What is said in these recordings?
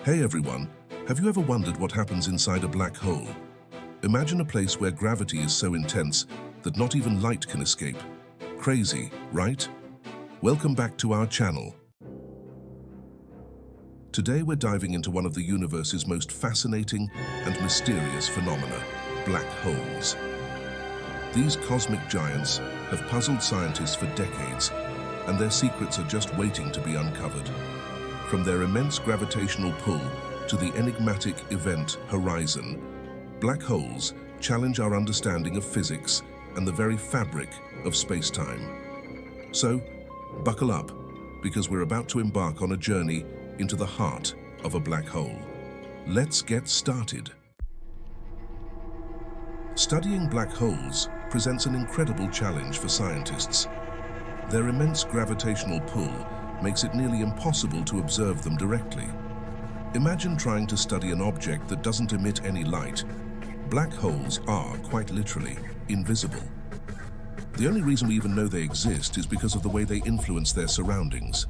Hey everyone, have you ever wondered what happens inside a black hole? Imagine a place where gravity is so intense that not even light can escape. Crazy, right? Welcome back to our channel. Today we're diving into one of the universe's most fascinating and mysterious phenomena, black holes. These cosmic giants have puzzled scientists for decades, and their secrets are just waiting to be uncovered. From their immense gravitational pull to the enigmatic event horizon, black holes challenge our understanding of physics and the very fabric of space-time. So, buckle up, because we're about to embark on a journey into the heart of a black hole. Let's get started. Studying black holes presents an incredible challenge for scientists. Their immense gravitational pull makes it nearly impossible to observe them directly. Imagine trying to study an object that doesn't emit any light. Black holes are, quite literally, invisible. The only reason we even know they exist is because of the way they influence their surroundings.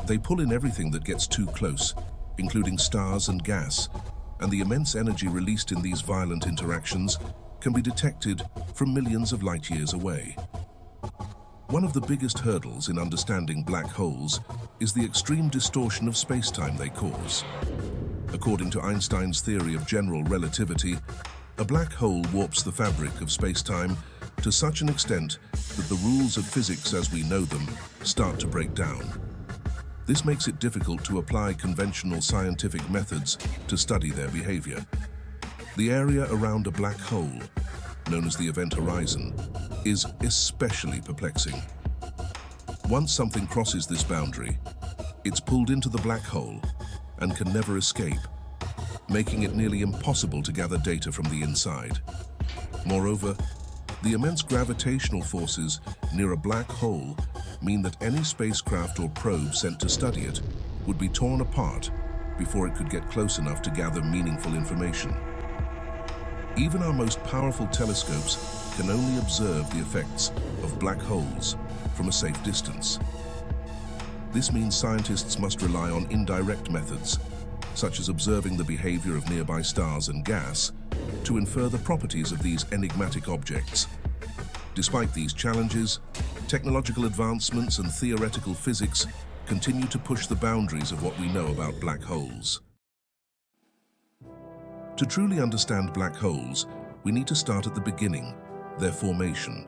They pull in everything that gets too close, including stars and gas, and the immense energy released in these violent interactions can be detected from millions of light years away. One of the biggest hurdles in understanding black holes is the extreme distortion of space-time they cause. According to Einstein's theory of general relativity, a black hole warps the fabric of space-time to such an extent that the rules of physics as we know them start to break down. This makes it difficult to apply conventional scientific methods to study their behavior. The area around a black hole, known as the event horizon, is especially perplexing. Once something crosses this boundary, it's pulled into the black hole and can never escape, making it nearly impossible to gather data from the inside. Moreover, the immense gravitational forces near a black hole mean that any spacecraft or probe sent to study it would be torn apart before it could get close enough to gather meaningful information. Even our most powerful telescopes can only observe the effects of black holes from a safe distance. This means scientists must rely on indirect methods, such as observing the behavior of nearby stars and gas, to infer the properties of these enigmatic objects. Despite these challenges, technological advancements and theoretical physics continue to push the boundaries of what we know about black holes. To truly understand black holes, we need to start at the beginning, their formation.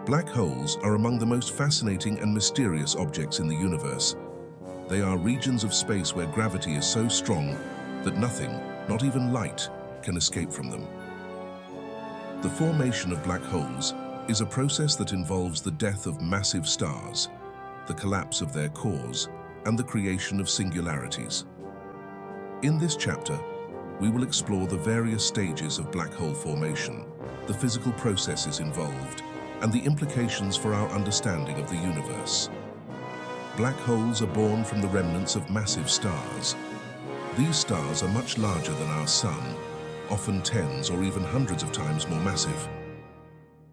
Black holes are among the most fascinating and mysterious objects in the universe. They are regions of space where gravity is so strong that nothing, not even light, can escape from them. The formation of black holes is a process that involves the death of massive stars, the collapse of their cores, and the creation of singularities. In this chapter, we will explore the various stages of black hole formation, the physical processes involved, and the implications for our understanding of the universe. Black holes are born from the remnants of massive stars. These stars are much larger than our Sun, often tens or even hundreds of times more massive.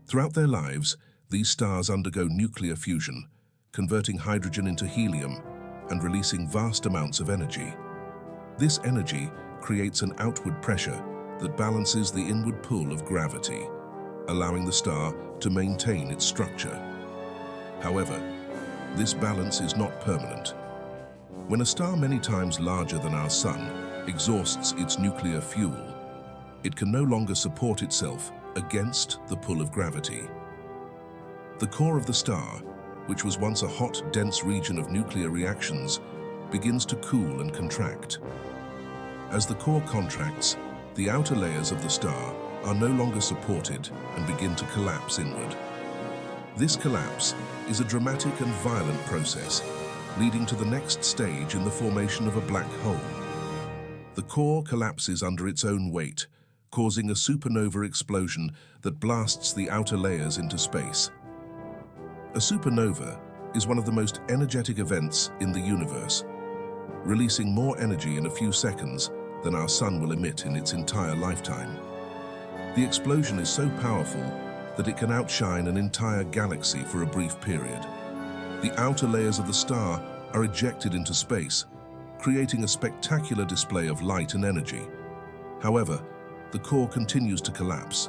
Throughout their lives, these stars undergo nuclear fusion, converting hydrogen into helium and releasing vast amounts of energy. This energy creates an outward pressure that balances the inward pull of gravity, allowing the star to maintain its structure. However, this balance is not permanent. When a star many times larger than our Sun exhausts its nuclear fuel, it can no longer support itself against the pull of gravity. The core of the star, which was once a hot, dense region of nuclear reactions, begins to cool and contract. As the core contracts, the outer layers of the star are no longer supported and begin to collapse inward. This collapse is a dramatic and violent process, leading to the next stage in the formation of a black hole. The core collapses under its own weight, causing a supernova explosion that blasts the outer layers into space. A supernova is one of the most energetic events in the universe, releasing more energy in a few seconds than our Sun will emit in its entire lifetime. The explosion is so powerful that it can outshine an entire galaxy for a brief period. The outer layers of the star are ejected into space, creating a spectacular display of light and energy. However, the core continues to collapse.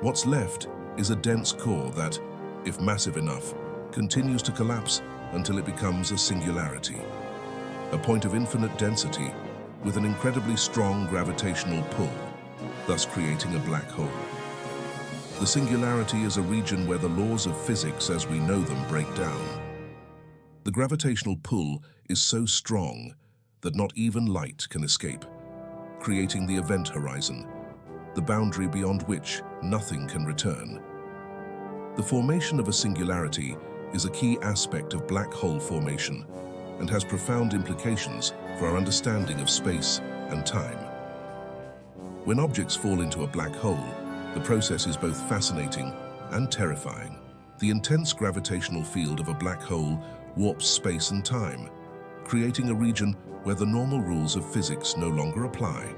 What's left is a dense core that, if massive enough, continues to collapse until it becomes a singularity, a point of infinite density with an incredibly strong gravitational pull, thus creating a black hole. The singularity is a region where the laws of physics as we know them break down. The gravitational pull is so strong that not even light can escape, creating the event horizon, the boundary beyond which nothing can return. The formation of a singularity is a key aspect of black hole formation and has profound implications for our understanding of space and time. When objects fall into a black hole, the process is both fascinating and terrifying. The intense gravitational field of a black hole warps space and time, creating a region where the normal rules of physics no longer apply.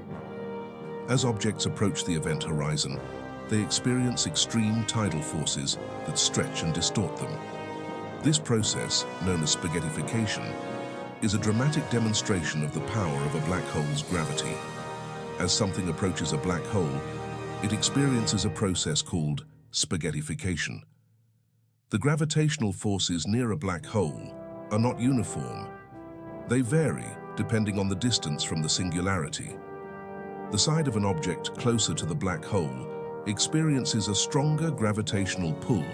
As objects approach the event horizon, they experience extreme tidal forces that stretch and distort them. This process, known as spaghettification, is a dramatic demonstration of the power of a black hole's gravity. As something approaches a black hole, it experiences a process called spaghettification. The gravitational forces near a black hole are not uniform. They vary depending on the distance from the singularity. The side of an object closer to the black hole experiences a stronger gravitational pull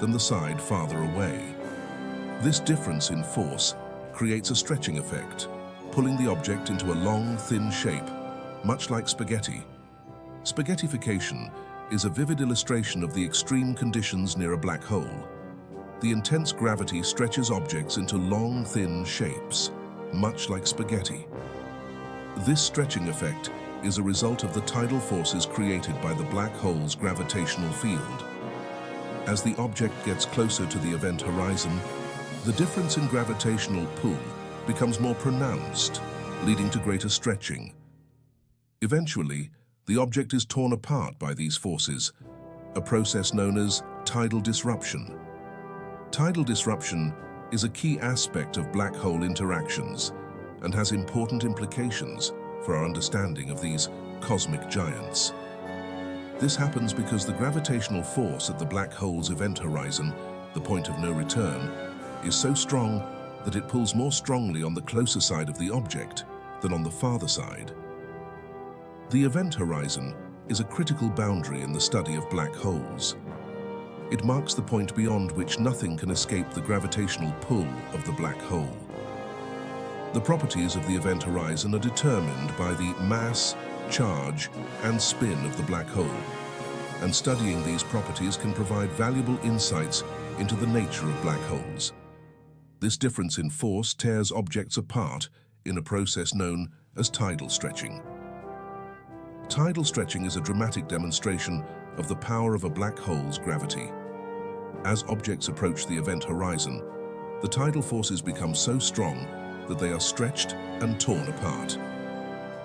than the side farther away. This difference in force creates a stretching effect, pulling the object into a long, thin shape, much like spaghetti. Spaghettification is a vivid illustration of the extreme conditions near a black hole. The intense gravity stretches objects into long, thin shapes, much like spaghetti. This stretching effect is a result of the tidal forces created by the black hole's gravitational field. As the object gets closer to the event horizon, the difference in gravitational pull becomes more pronounced, leading to greater stretching. Eventually, the object is torn apart by these forces, a process known as tidal disruption. Tidal disruption is a key aspect of black hole interactions and has important implications for our understanding of these cosmic giants. This happens because the gravitational force at the black hole's event horizon, the point of no return, is so strong that it pulls more strongly on the closer side of the object than on the farther side. The event horizon is a critical boundary in the study of black holes. It marks the point beyond which nothing can escape the gravitational pull of the black hole. The properties of the event horizon are determined by the mass, charge, and spin of the black hole, and studying these properties can provide valuable insights into the nature of black holes. This difference in force tears objects apart in a process known as tidal stretching. Tidal stretching is a dramatic demonstration of the power of a black hole's gravity. As objects approach the event horizon, the tidal forces become so strong that they are stretched and torn apart.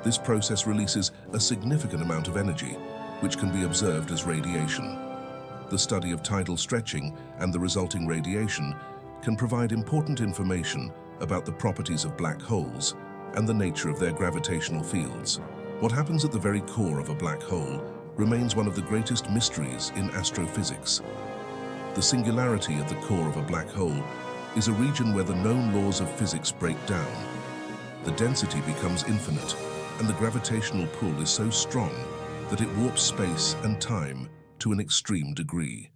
This process releases a significant amount of energy, which can be observed as radiation. The study of tidal stretching and the resulting radiation can provide important information about the properties of black holes and the nature of their gravitational fields. What happens at the very core of a black hole remains one of the greatest mysteries in astrophysics. The singularity at the core of a black hole is a region where the known laws of physics break down. The density becomes infinite, and the gravitational pull is so strong that it warps space and time to an extreme degree.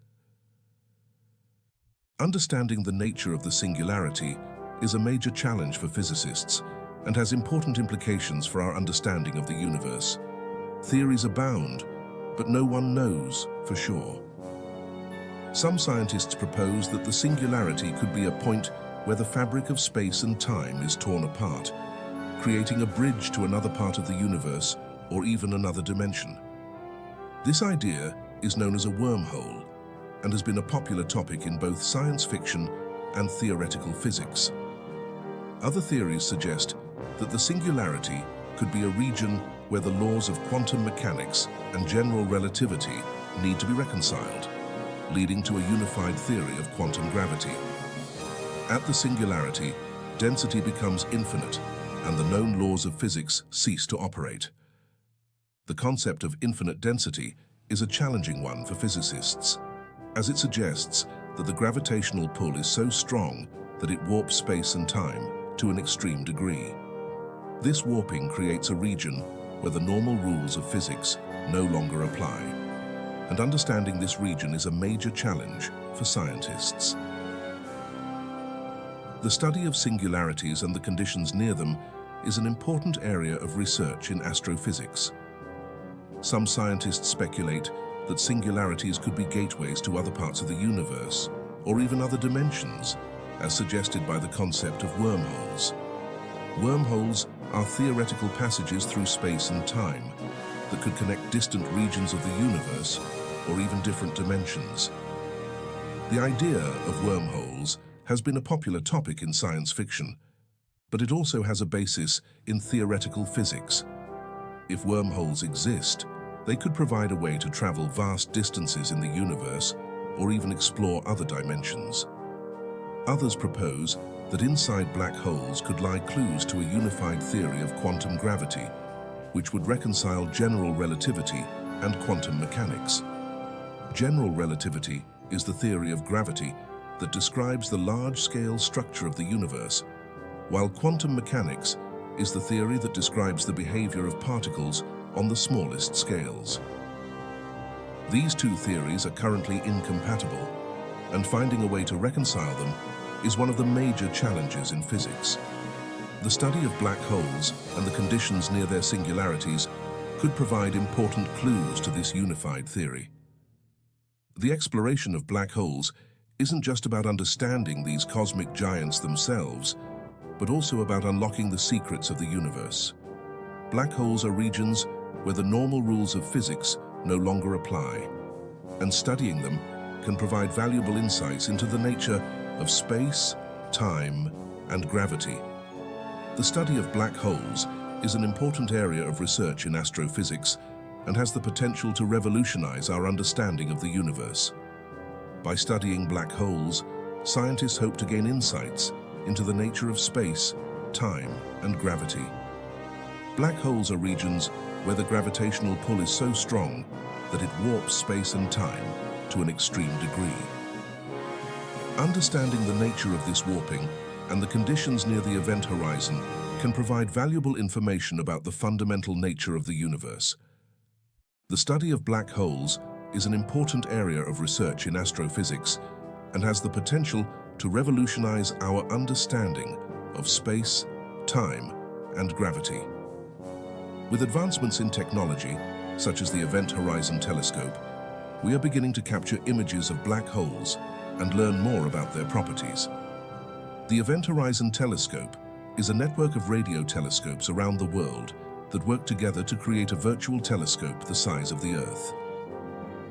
Understanding the nature of the singularity is a major challenge for physicists and has important implications for our understanding of the universe. Theories abound, but no one knows for sure. Some scientists propose that the singularity could be a point where the fabric of space and time is torn apart, creating a bridge to another part of the universe or even another dimension. This idea is known as a wormhole and has been a popular topic in both science fiction and theoretical physics. Other theories suggest that the singularity could be a region where the laws of quantum mechanics and general relativity need to be reconciled, leading to a unified theory of quantum gravity. At the singularity, density becomes infinite, and the known laws of physics cease to operate. The concept of infinite density is a challenging one for physicists, as it suggests that the gravitational pull is so strong that it warps space and time to an extreme degree. This warping creates a region where the normal rules of physics no longer apply, and understanding this region is a major challenge for scientists. The study of singularities and the conditions near them is an important area of research in astrophysics. Some scientists speculate that singularities could be gateways to other parts of the universe, or even other dimensions, as suggested by the concept of wormholes. Wormholes are theoretical passages through space and time that could connect distant regions of the universe or even different dimensions. The idea of wormholes has been a popular topic in science fiction, but it also has a basis in theoretical physics. If wormholes exist, they could provide a way to travel vast distances in the universe or even explore other dimensions. Others propose that inside black holes could lie clues to a unified theory of quantum gravity, which would reconcile general relativity and quantum mechanics. General relativity is the theory of gravity that describes the large-scale structure of the universe, while quantum mechanics is the theory that describes the behavior of particles on the smallest scales. These two theories are currently incompatible, and finding a way to reconcile them is one of the major challenges in physics. The study of black holes and the conditions near their singularities could provide important clues to this unified theory. The exploration of black holes isn't just about understanding these cosmic giants themselves, but also about unlocking the secrets of the universe. Black holes are regions where the normal rules of physics no longer apply, and studying them can provide valuable insights into the nature of space, time, and gravity. The study of black holes is an important area of research in astrophysics and has the potential to revolutionize our understanding of the universe. By studying black holes, scientists hope to gain insights into the nature of space, time, and gravity. Black holes are regions where the gravitational pull is so strong that it warps space and time to an extreme degree. Understanding the nature of this warping and the conditions near the event horizon can provide valuable information about the fundamental nature of the universe. The study of black holes is an important area of research in astrophysics and has the potential to revolutionize our understanding of space, time, and gravity. With advancements in technology, such as the Event Horizon Telescope, we are beginning to capture images of black holes and learn more about their properties. The Event Horizon Telescope is a network of radio telescopes around the world that work together to create a virtual telescope the size of the Earth.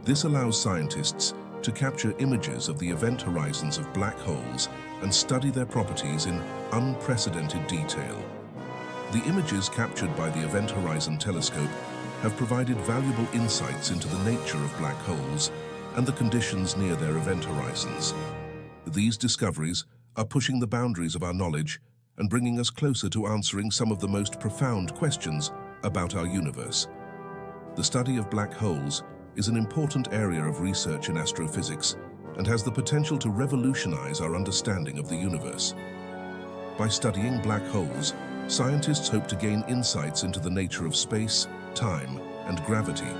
This allows scientists to capture images of the event horizons of black holes and study their properties in unprecedented detail. The images captured by the Event Horizon Telescope have provided valuable insights into the nature of black holes and the conditions near their event horizons. These discoveries are pushing the boundaries of our knowledge and bringing us closer to answering some of the most profound questions about our universe. The study of black holes is an important area of research in astrophysics and has the potential to revolutionize our understanding of the universe. By studying black holes, scientists hope to gain insights into the nature of space, time, and gravity,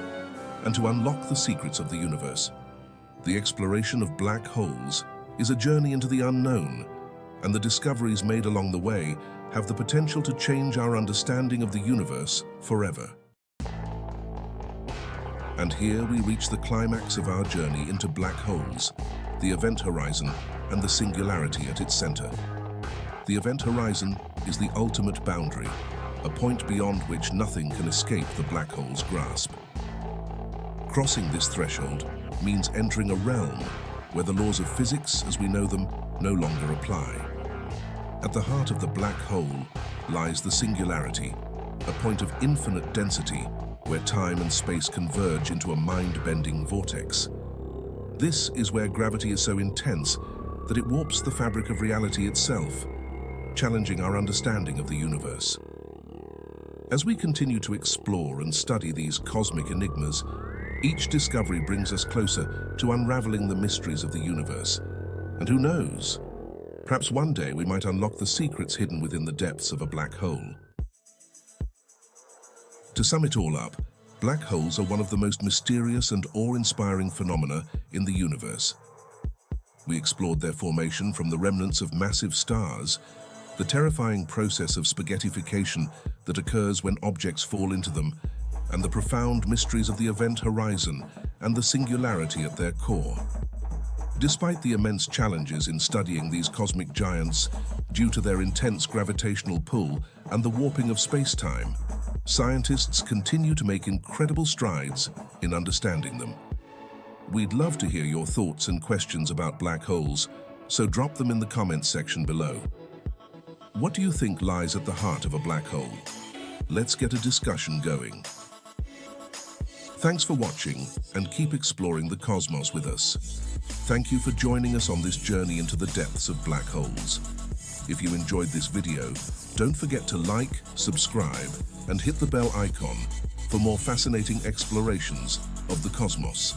and to unlock the secrets of the universe. The exploration of black holes is a journey into the unknown, and the discoveries made along the way have the potential to change our understanding of the universe forever. And here we reach the climax of our journey into black holes, the event horizon, and the singularity at its center. The event horizon is the ultimate boundary, a point beyond which nothing can escape the black hole's grasp. Crossing this threshold means entering a realm where the laws of physics as we know them no longer apply. At the heart of the black hole lies the singularity, a point of infinite density where time and space converge into a mind-bending vortex. This is where gravity is so intense that it warps the fabric of reality itself. challenging our understanding of the universe. As we continue to explore and study these cosmic enigmas, each discovery brings us closer to unraveling the mysteries of the universe. And who knows? Perhaps one day we might unlock the secrets hidden within the depths of a black hole. To sum it all up, black holes are one of the most mysterious and awe-inspiring phenomena in the universe. We explored their formation from the remnants of massive stars, the terrifying process of spaghettification that occurs when objects fall into them, and the profound mysteries of the event horizon and the singularity at their core. Despite the immense challenges in studying these cosmic giants due to their intense gravitational pull and the warping of space-time, scientists continue to make incredible strides in understanding them. We'd love to hear your thoughts and questions about black holes, so drop them in the comments section below. What do you think lies at the heart of a black hole? Let's get a discussion going. Thanks for watching, and keep exploring the cosmos with us. Thank you for joining us on this journey into the depths of black holes. If you enjoyed this video, don't forget to like, subscribe, and hit the bell icon for more fascinating explorations of the cosmos.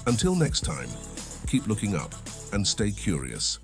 Until next time, keep looking up and stay curious.